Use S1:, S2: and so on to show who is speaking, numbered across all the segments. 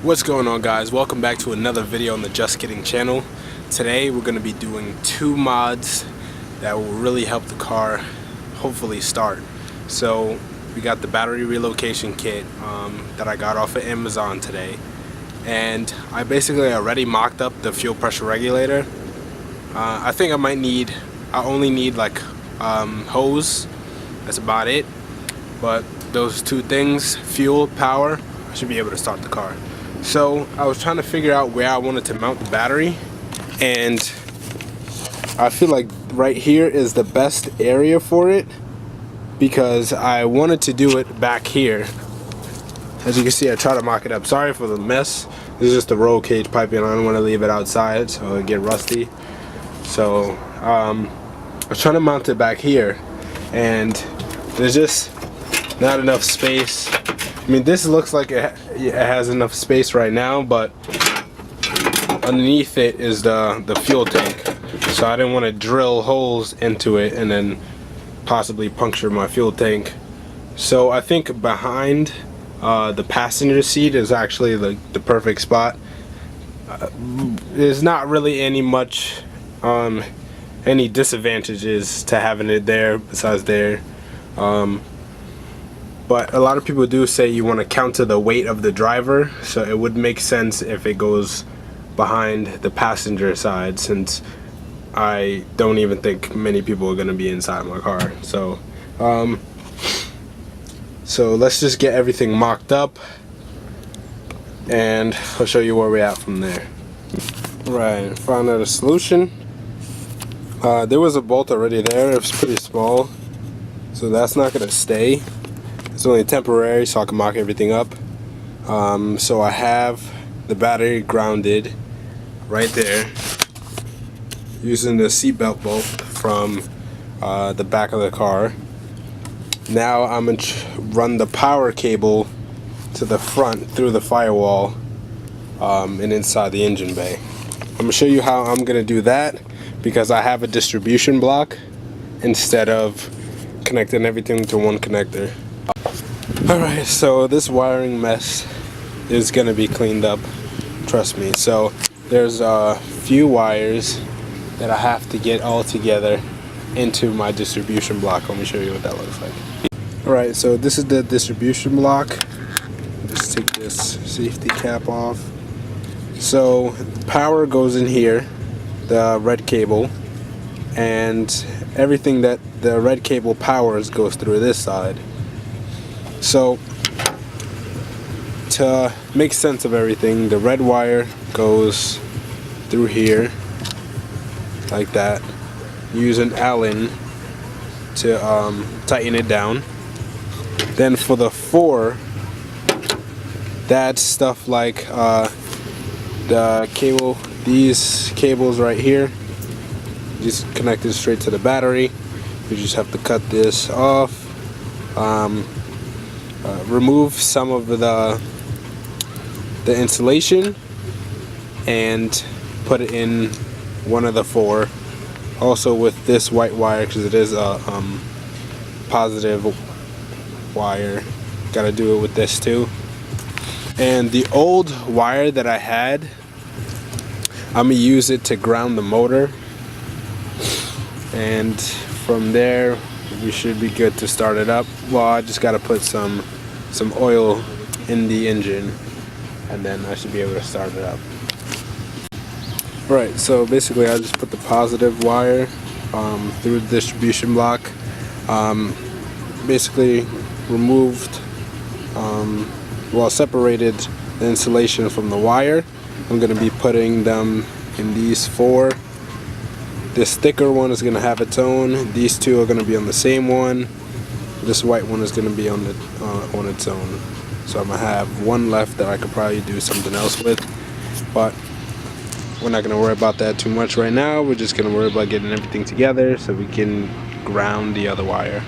S1: What's going on, guys? Welcome back to another video on the Just Kidding channel. Today we're going to be doing 2 mods that will really help the car hopefully start. So we got the battery relocation kit that I got off of Amazon today, and I basically already mocked up the fuel pressure regulator. I think I only need like hose. That's about it, but those 2 things, fuel, power, I should be able to start the car. So I was trying to figure out where I wanted to mount the battery, and I feel like right here is the best area for it because I wanted to do it back here. As you can see, I try to mock it up. Sorry for the mess. This is just the roll cage piping. I don't want to leave it outside so it'll get rusty. So I was trying to mount it back here, and there's just not enough space. I mean, this looks like it has enough space right now, but underneath it is the fuel tank. So I didn't want to drill holes into it and then possibly puncture my fuel tank. So I think behind the passenger seat is actually the perfect spot. There's not really any disadvantages to having it there besides there. But a lot of people do say you want to counter the weight of the driver, so it would make sense if it goes behind the passenger side, since I don't even think many people are going to be inside my car. So so let's just get everything mocked up and I'll show you where we're at from there. Right, found out a solution. There was a bolt already there. It was pretty small, so that's not going to stay. It's only temporary, so I can mock everything up. So I have the battery grounded right there using the seatbelt bolt from the back of the car. Now I'm going to run the power cable to the front through the firewall and inside the engine bay. I'm going to show you how I'm going to do that because I have a distribution block instead of connecting everything to one connector. Alright, so this wiring mess is going to be cleaned up, trust me. So there's a few wires that I have to get all together into my distribution block. Let me show you what that looks like. Alright, so this is the distribution block. Just take this safety cap off. So the power goes in here, the red cable, and everything that the red cable powers goes through this side. So to make sense of everything, the red wire goes through here like that. Use an Allen to tighten it down. Then for the 4, that's stuff like the cable, these cables right here, just connected straight to the battery. You just have to cut this off. Remove some of the insulation and put it in one of the 4. Also with this white wire, because it is a positive wire, gotta do it with this too. And the old wire that I had, I'm gonna use it to ground the motor, and from there we should be good to start it up. Well, I just gotta put some oil in the engine and then I should be able to start it up. Right, so basically I just put the positive wire through the distribution block. Basically removed, separated the insulation from the wire. I'm going to be putting them in these 4. This thicker one is going to have its own. These 2 are going to be on the same one. This white one is going to be on its own. So I'm going to have one left that I could probably do something else with, but we're not going to worry about that too much right now. We're just going to worry about getting everything together so we can ground the other wire.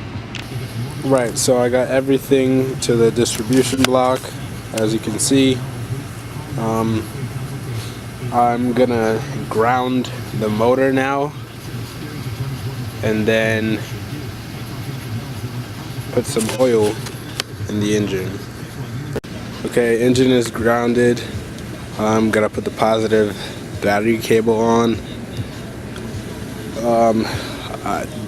S1: Right, so I got everything to the distribution block, as you can see. I'm gonna ground the motor now and then put some oil in the engine. Okay, engine is grounded. I'm gonna put the positive battery cable on.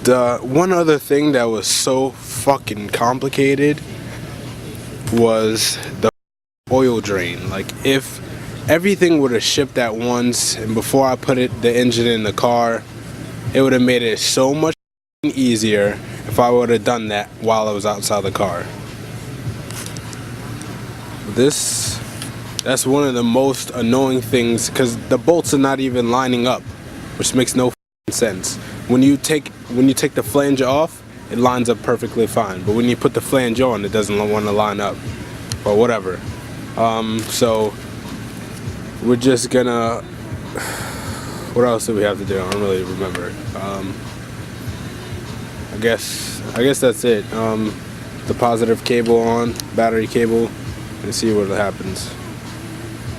S1: The one other thing that was so fucking complicated was the oil drain. Like, if everything would have shipped at once and before I put the engine in the car, it would have made it so much easier if I would have done that while I was outside the car. That's one of the most annoying things, because the bolts are not even lining up, which makes no sense. When you take the flange off, it lines up perfectly fine, but when you put the flange on, it doesn't want to line up, or whatever. So we're just gonna, what else do we have to do? I don't really remember. I guess that's it. The positive cable on, battery cable, and see what happens.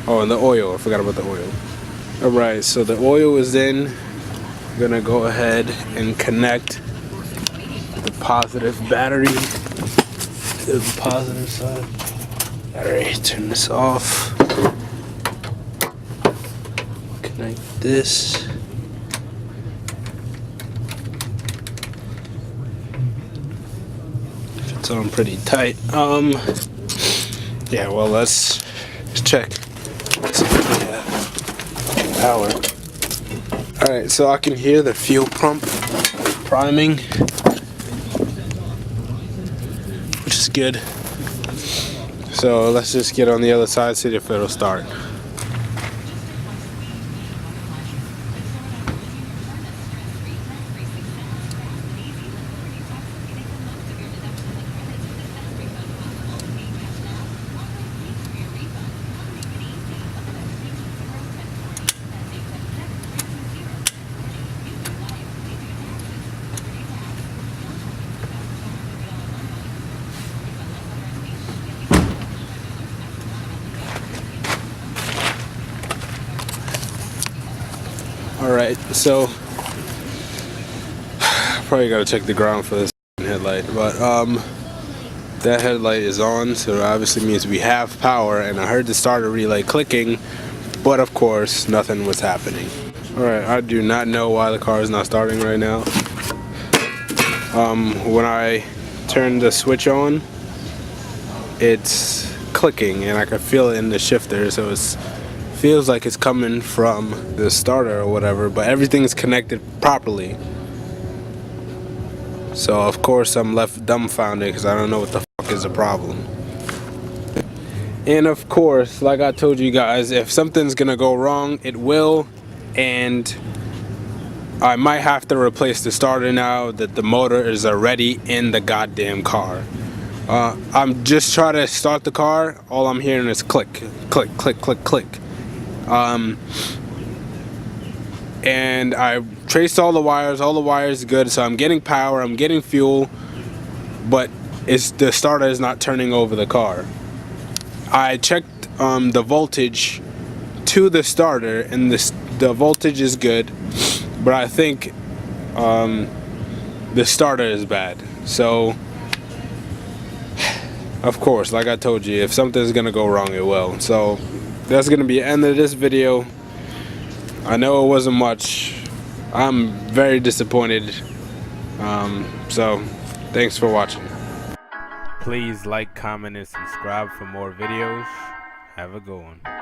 S1: Oh, and the oil, I forgot about the oil. Alright, so the oil is in. I'm gonna go ahead and connect the positive battery to the positive side. Alright, turn this off. Connect this. It's on pretty tight. Yeah, well, let's check. Let's see if we have power. Alright, so I can hear the fuel pump priming, which is good. So let's just get on the other side, see if it'll start. Alright, so probably gotta check the ground for this headlight, but that headlight is on, so it obviously means we have power, and I heard the starter relay clicking, but of course nothing was happening. Alright, I do not know why the car is not starting right now. When I turn the switch on, it's clicking and I can feel it in the shifter, so it feels like it's coming from the starter or whatever, but everything's connected properly. So of course I'm left dumbfounded because I don't know what the fuck is the problem. And of course, like I told you guys, if something's gonna go wrong, it will, and I might have to replace the starter now that the motor is already in the goddamn car. I'm just trying to start the car, all I'm hearing is click, click, click, click, click. And I traced all the wires good, so I'm getting power, I'm getting fuel, but the starter is not turning over the car. I checked the voltage to the starter, and the voltage is good, but I think the starter is bad. So of course, like I told you, if something's gonna go wrong, it will. So that's gonna be the end of this video. I know it wasn't much. I'm very disappointed. So thanks for watching. Please like, comment, and subscribe for more videos. Have a good one.